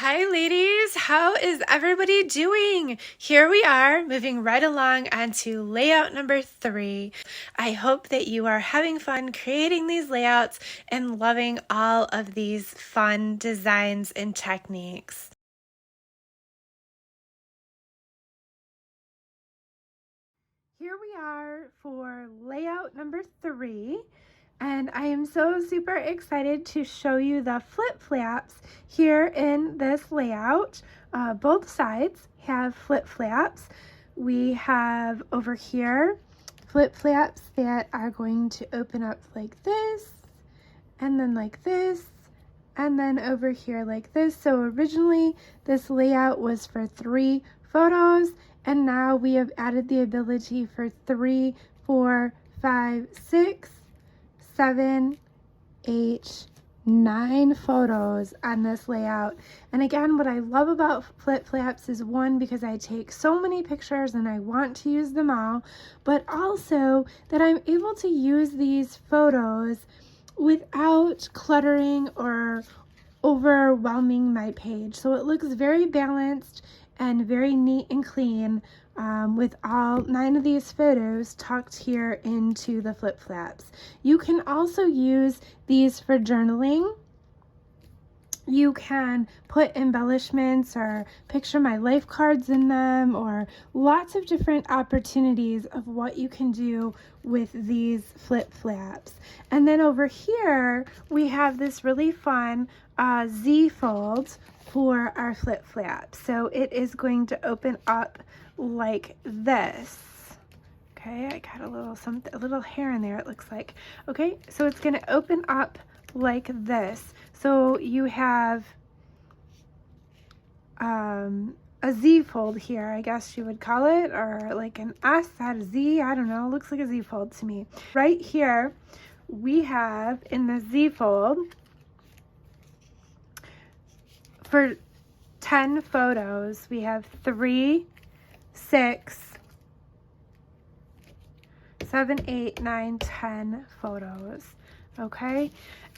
Hi ladies, how is everybody doing? Here we are moving right along onto layout number 3. I hope that you are having fun creating these layouts and loving all of these fun designs and techniques. Here we are for layout number 3. And I am so super excited to show you the flip flaps here in this layout. Both sides have flip flaps. We have over here flip flaps that are going to open up like this, and then like this, and then over here like this. So originally this layout was for 3 photos, and now we have added the ability for 3, 4, 5, 6, 7, 8, 9 photos on this layout. And again, what I love about flip flaps is, one, because I take so many pictures and I want to use them all, but also that I'm able to use these photos without cluttering or overwhelming my page. So it looks very balanced and very neat and clean, with all 9 of these photos tucked here into the flip flaps. You can also use these for journaling. You can put embellishments or picture my life cards in them, or lots of different opportunities of what you can do with these flip flaps. And then over here we have this really fun Z fold for our flip flap. So it is going to open up like this. Okay, I got a little hair in there, it looks like. Okay, so it's going to open up like this. So you have a Z fold here, I guess you would call it, or like an S out of Z, I don't know, it looks like a Z fold to me. Right here we have in the Z fold for 10 photos, we have 3, 6, 7, 8, 9, 10 photos. Okay,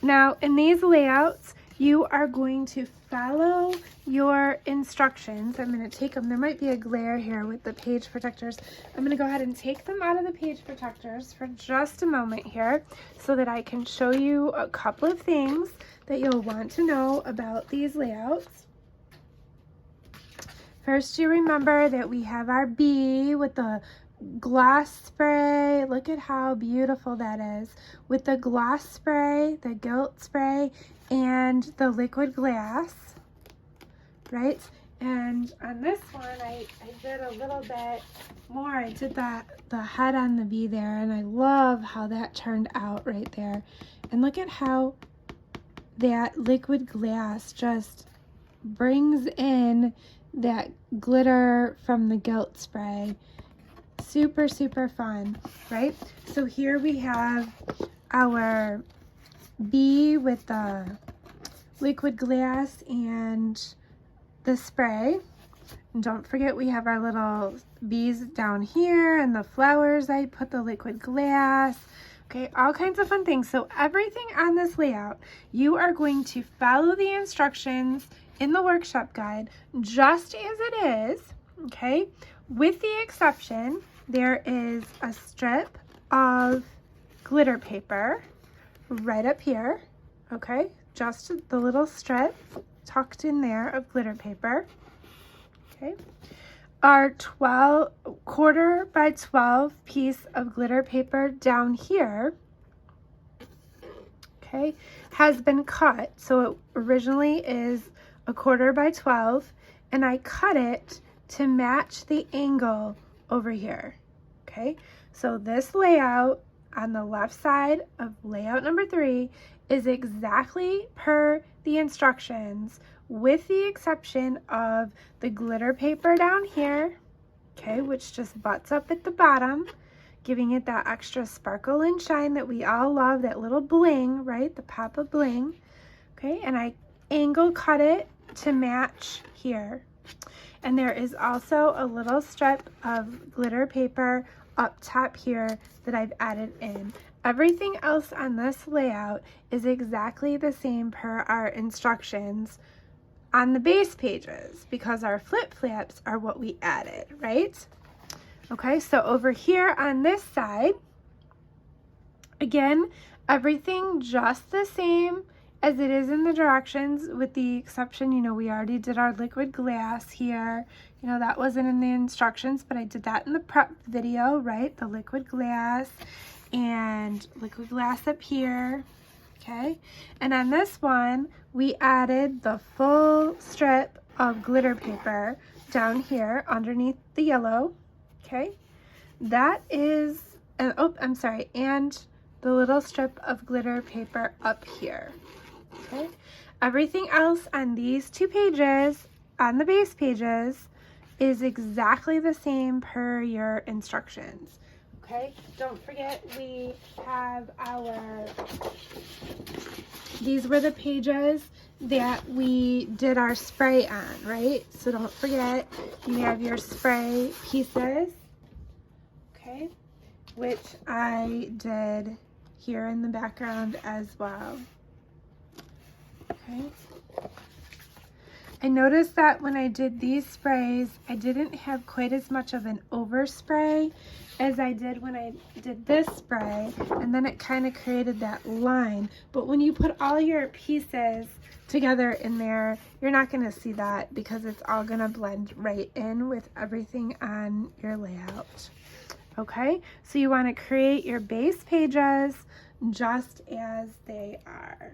now in these layouts you are going to follow your instructions. I'm going to take them, there might be a glare here with the page protectors. I'm going to go ahead and take them out of the page protectors for just a moment here so that I can show you a couple of things that you'll want to know about these layouts. First, you remember that we have our bee with the gloss spray. Look at how beautiful that is, with the gloss spray, the gilt spray, and the liquid glass, right? And on this one I did a little bit more. I did the head on the bee there, and I love how that turned out right there. And look at how that liquid glass just brings in that glitter from the gilt spray. Super, super fun, right? So here we have our bee with the liquid glass and the spray. And don't forget, we have our little bees down here and the flowers. I put the liquid glass. Okay, all kinds of fun things. So everything on this layout, you are going to follow the instructions in the workshop guide just as it is, okay? With the exception, there is a strip of glitter paper right up here, okay? Just the little strip tucked in there of glitter paper, okay? Our 1/4 by 12 piece of glitter paper down here, okay, has been cut. So it originally is 1/4 by 12, and I cut it to match the angle over here. Okay, so this layout on the left side of layout number 3 is exactly per the instructions, with the exception of the glitter paper down here, okay, which just butts up at the bottom, giving it that extra sparkle and shine that we all love, that little bling, right, the pop of bling. Okay, and I angle cut it to match here. And there is also a little strip of glitter paper up top here that I've added in. Everything else on this layout is exactly the same per our instructions, on the base pages because our flip flaps are what we added, right? Okay, so over here on this side, again, everything just the same as it is in the directions, with the exception, you know, we already did our liquid glass here. You know, that wasn't in the instructions, but I did that in the prep video, right? The liquid glass and liquid glass up here, okay? And on this one, we added the full strip of glitter paper down here underneath the yellow, okay? That is, oh, I'm sorry, and the little strip of glitter paper up here, okay? Everything else on these two pages, on the base pages, is exactly the same per your instructions, okay? Don't forget we have these were the pages that we did our spray on, right? So don't forget, you have your spray pieces, okay, which I did here in the background as well. Okay. I noticed that when I did these sprays, I didn't have quite as much of an overspray as I did when I did this spray, and then it kind of created that line. But when you put all your pieces together in there, you're not going to see that because it's all going to blend right in with everything on your layout. Okay, so you want to create your base pages just as they are.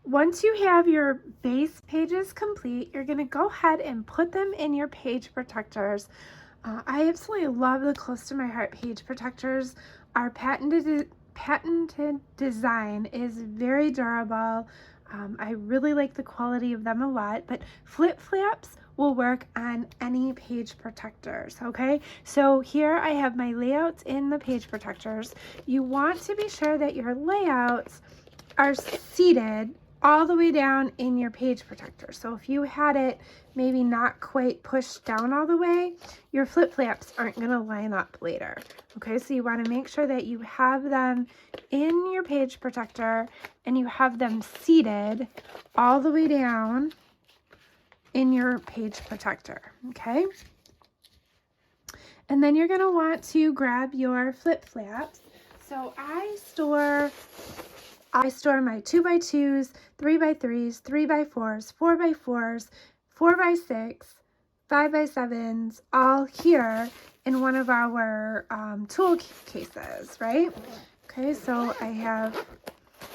once you have your base pages complete, you're going to go ahead and put them in your page protectors. I absolutely love the Close to My Heart page protectors. Our patented design is very durable. I really like the quality of them a lot, but flip flaps will work on any page protectors, okay? So here I have my layouts in the page protectors. You want to be sure that your layouts are seated all the way down in your page protector. So if you had it maybe not quite pushed down all the way, your flip flaps aren't going to line up later. Okay, so you want to make sure that you have them in your page protector and you have them seated all the way down in your page protector. Okay, and then you're going to want to grab your flip flaps. So I store my 2x2s, 3x3s, 3x4s, 4x4s, 4x6, 5x7s, all here in one of our tool cases, right? Okay, so I have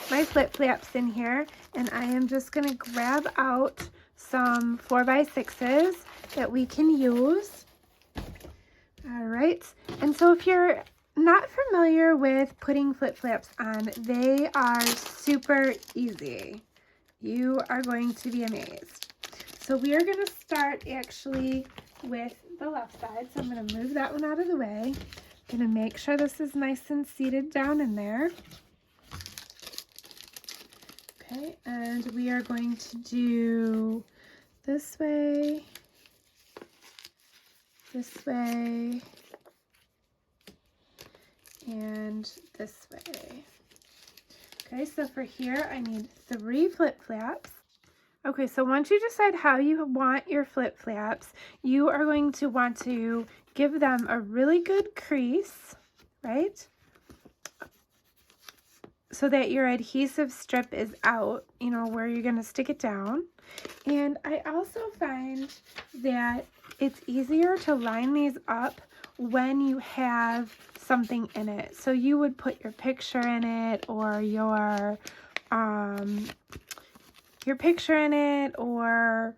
my flip flaps in here, and I am just going to grab out some 4x6s that we can use. All right, and so if you're not familiar with putting flip flaps on, they are super easy. You are going to be amazed. So we are going to start actually with the left side. So I'm going to move that one out of the way. I'm going to make sure this is nice and seated down in there. Okay, and we are going to do this way, and this way. Okay, so for here I need 3 flip flaps. Okay, so once you decide how you want your flip flaps, you are going to want to give them a really good crease, right? So that your adhesive strip is out, you know, where you're going to stick it down. And I also find that it's easier to line these up when you have something in it. So you would put your picture in it, or your picture in it, or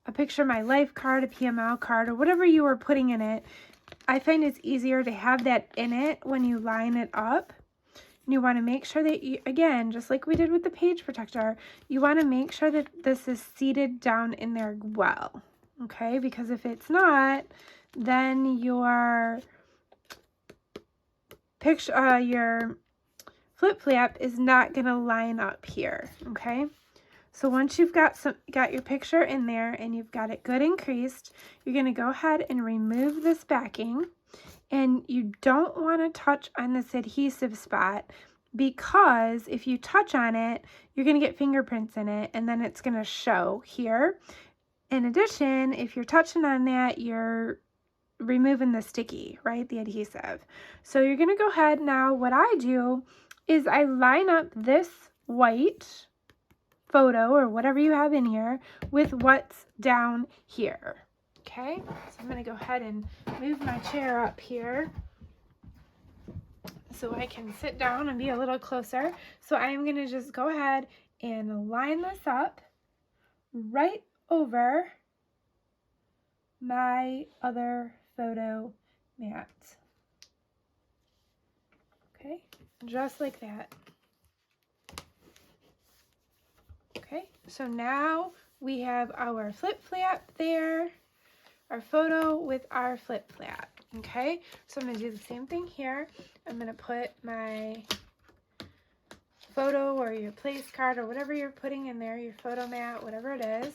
a picture of my life card, a PML card, or whatever you were putting in it. I find it's easier to have that in it when you line it up. And you want to make sure that you, again, just like we did with the page protector, you want to make sure that this is seated down in there well, okay? Because if it's not, then your picture, your flip flap is not going to line up here, okay? So once you've got your picture in there and you've got it good and creased, you're going to go ahead and remove this backing. And you don't want to touch on this adhesive spot, because if you touch on it, you're going to get fingerprints in it, and then it's going to show here. In addition, if you're touching on that, you're removing the sticky, right, the adhesive. So you're going to go ahead now. What I do is I line up this white photo or whatever you have in here with what's down here. Okay, so I'm going to go ahead and move my chair up here so I can sit down and be a little closer. So I am going to just go ahead and line this up right over my other photo mat. Okay, just like that. Okay, so now we have our flip flap there, our photo with our flip flap. Okay, so I'm going to do the same thing here. I'm going to put my photo or your place card or whatever you're putting in there, your photo mat, whatever it is.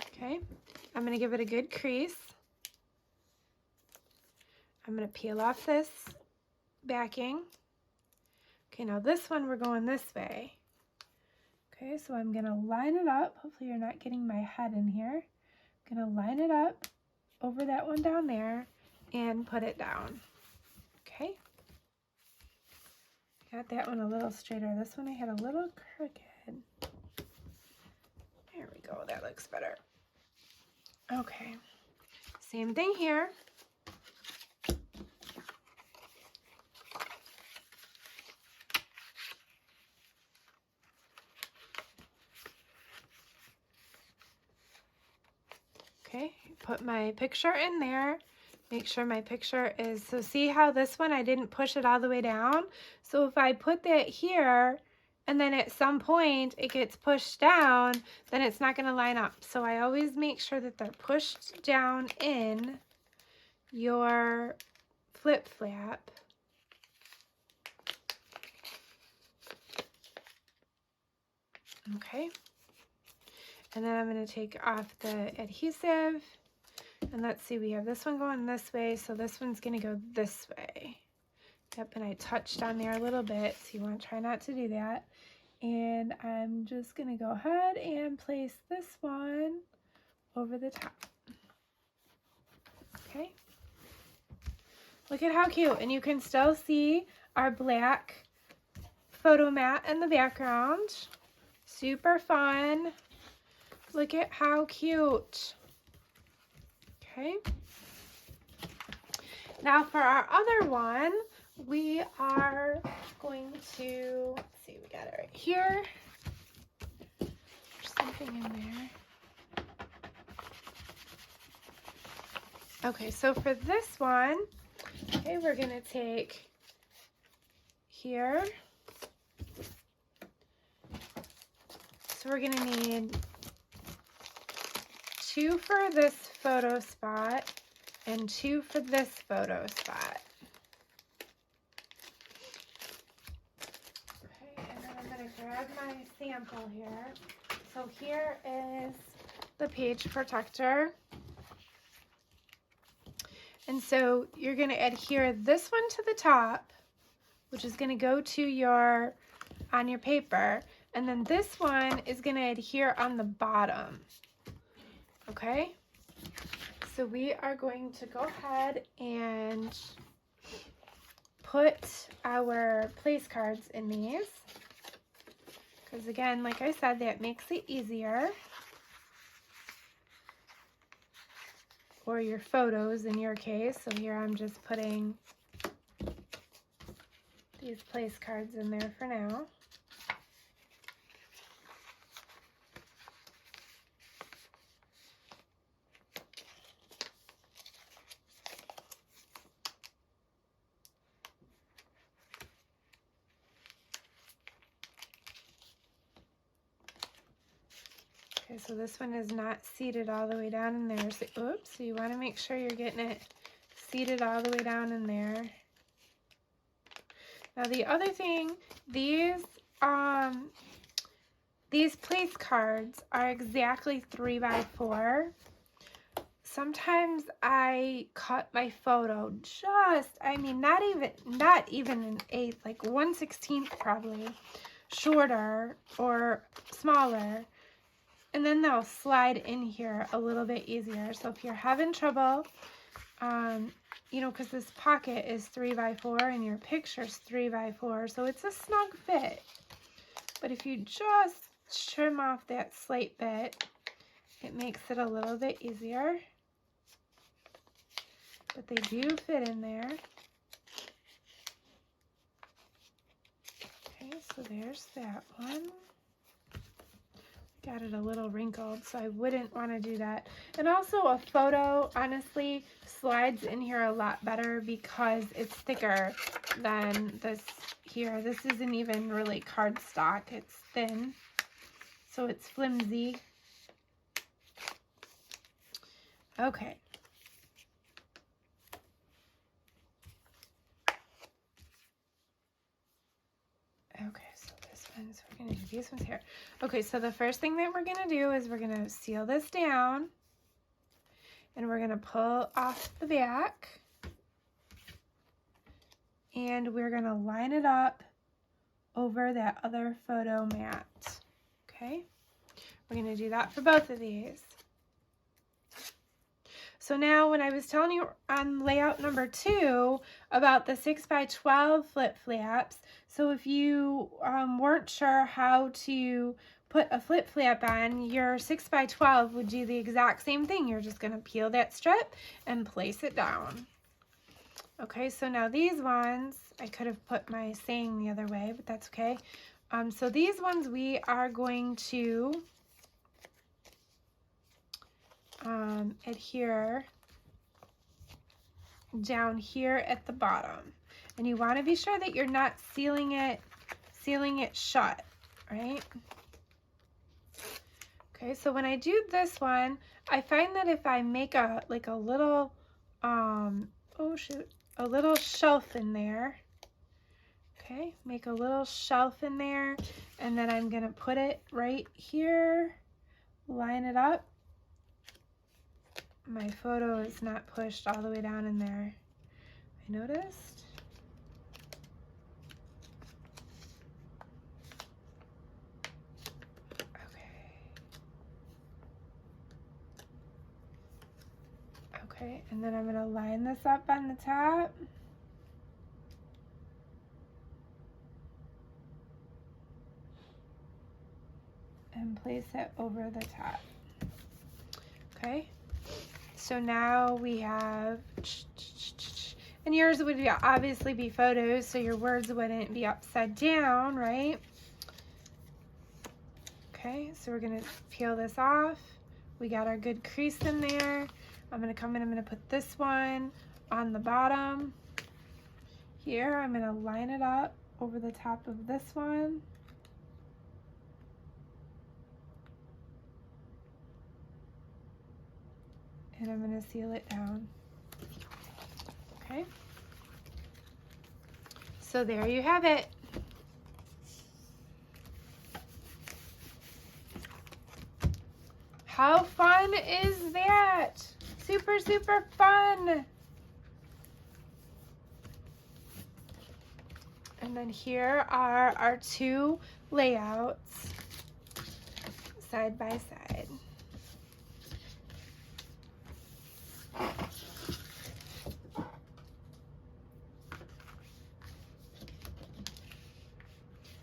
Okay, I'm going to give it a good crease. I'm going to peel off this backing. Okay, now this one we're going this way. Okay, so I'm going to line it up. Hopefully you're not getting my head in here. I'm going to line it up over that one down there and put it down. Okay. Got that one a little straighter. This one I had a little crooked. There we go. That looks better. Okay. Same thing here. Okay, put my picture in there. Make sure my picture is, so see how this one I didn't push it all the way down? So if I put that here and then at some point it gets pushed down, then it's not going to line up. So I always make sure that they're pushed down in your flip flap. Okay. And then I'm going to take off the adhesive. And let's see, we have this one going this way, so this one's going to go this way. Yep, and I touched on there a little bit, so you want to try not to do that. And I'm just going to go ahead and place this one over the top. Okay. Look at how cute. And you can still see our black photo mat in the background. Super fun. Look at how cute. Okay. Now for our other one, we are going to, let's see, we got it right here. There's something in there. Okay, so for this one, okay, we're going to take here. So we're going to need 2 for this photo spot and 2 for this photo spot. Okay, and then I'm going to grab my sample here. So here is the page protector. And so you're going to adhere this one to the top, which is going to go to your, on your paper. And then this one is going to adhere on the bottom. Okay, so we are going to go ahead and put our place cards in these, because again, like I said, that makes it easier, or your photos in your case. So here I'm just putting these place cards in there for now. Okay, so this one is not seated all the way down in there. So, oops, so you want to make sure you're getting it seated all the way down in there. Now the other thing, these place cards are exactly 3 by 4. Sometimes I cut my photo just, I mean, not even an 1/8, like 1/16 probably, shorter or smaller. And then they'll slide in here a little bit easier. So if you're having trouble, you know, because this pocket is 3 by 4 and your picture's 3 by 4, so it's a snug fit. But if you just trim off that slate bit, it makes it a little bit easier. But they do fit in there. Okay, so there's that one. Got it a little wrinkled, so I wouldn't want to do that. And also a photo, honestly, slides in here a lot better because it's thicker than this here. This isn't even really cardstock. It's thin, so it's flimsy. Okay. Okay, so this one, so we're going to do these ones here. Okay, so the first thing that we're going to do is we're going to seal this down, and we're going to pull off the back, and we're going to line it up over that other photo mat. Okay, we're going to do that for both of these. So now when I was telling you on layout number 2 about the 6 by 12 flip flaps, so if you weren't sure how to put a flip flap on, your 6 by 12 would do the exact same thing. You're just going to peel that strip and place it down. Okay, so now these ones, I could have put my saying the other way, but that's okay. So these ones we are going to adhere down here at the bottom. And you want to be sure that you're not sealing it shut, right? Okay, so when I do this one, I find that if I make a little a little shelf in there. Okay, make a little shelf in there, and then I'm gonna put it right here, line it up. My photo is not pushed all the way down in there, I noticed. Okay, and then I'm gonna line this up on the top. And place it over the top. Okay, so now we have, and yours would obviously be photos, so your words wouldn't be upside down, right? Okay, so we're gonna peel this off. We got our good crease in there. I'm gonna come in, I'm gonna put this one on the bottom. Here, I'm gonna line it up over the top of this one. And I'm gonna seal it down. Okay. So there you have it. How fun is that? Super, super fun. And then here are our two layouts side by side.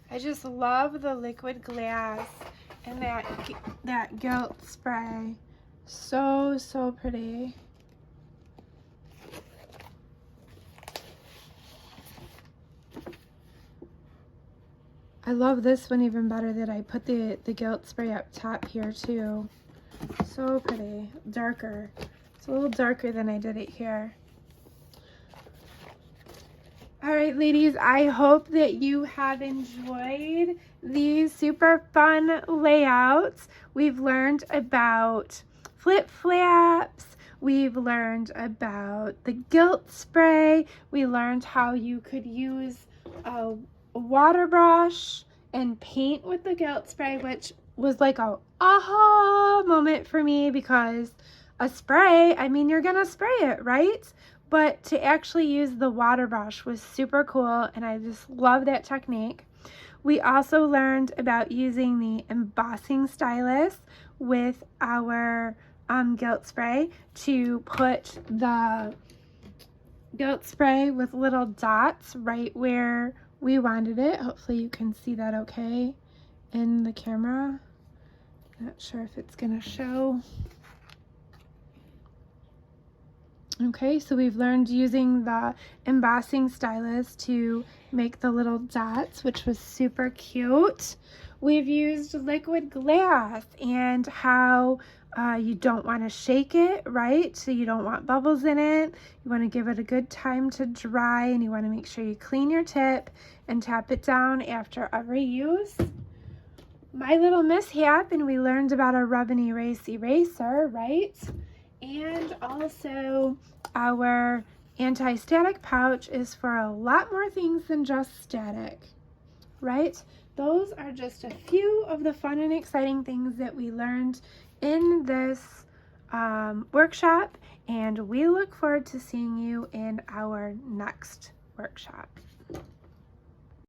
I just love the liquid glass and that gilt spray. So, so pretty. I love this one even better that I put the gilt spray up top here too. So pretty. Darker. It's a little darker than I did it here. All right, ladies, I hope that you have enjoyed these super fun layouts. We've learned about flip flaps. We've learned about the gilt spray. We learned how you could use a water brush and paint with the gilt spray, which was like a aha moment for me, because a spray, I mean, you're gonna spray it, right? But to actually use the water brush was super cool, and I just love that technique. We also learned about using the embossing stylus with our gilt spray to put the gilt spray with little dots right where we wanted it. Hopefully you can see that okay in the camera. Not sure if it's gonna show. Okay, so we've learned using the embossing stylus to make the little dots, which was super cute. We've used liquid glass and how you don't want to shake it, right? So you don't want bubbles in it. You want to give it a good time to dry, and you want to make sure you clean your tip and tap it down after every use. My little mishap, and we learned about a rub and erase eraser, right? And also our anti-static pouch is for a lot more things than just static, right? Those are just a few of the fun and exciting things that we learned in this workshop, and we look forward to seeing you in our next workshop.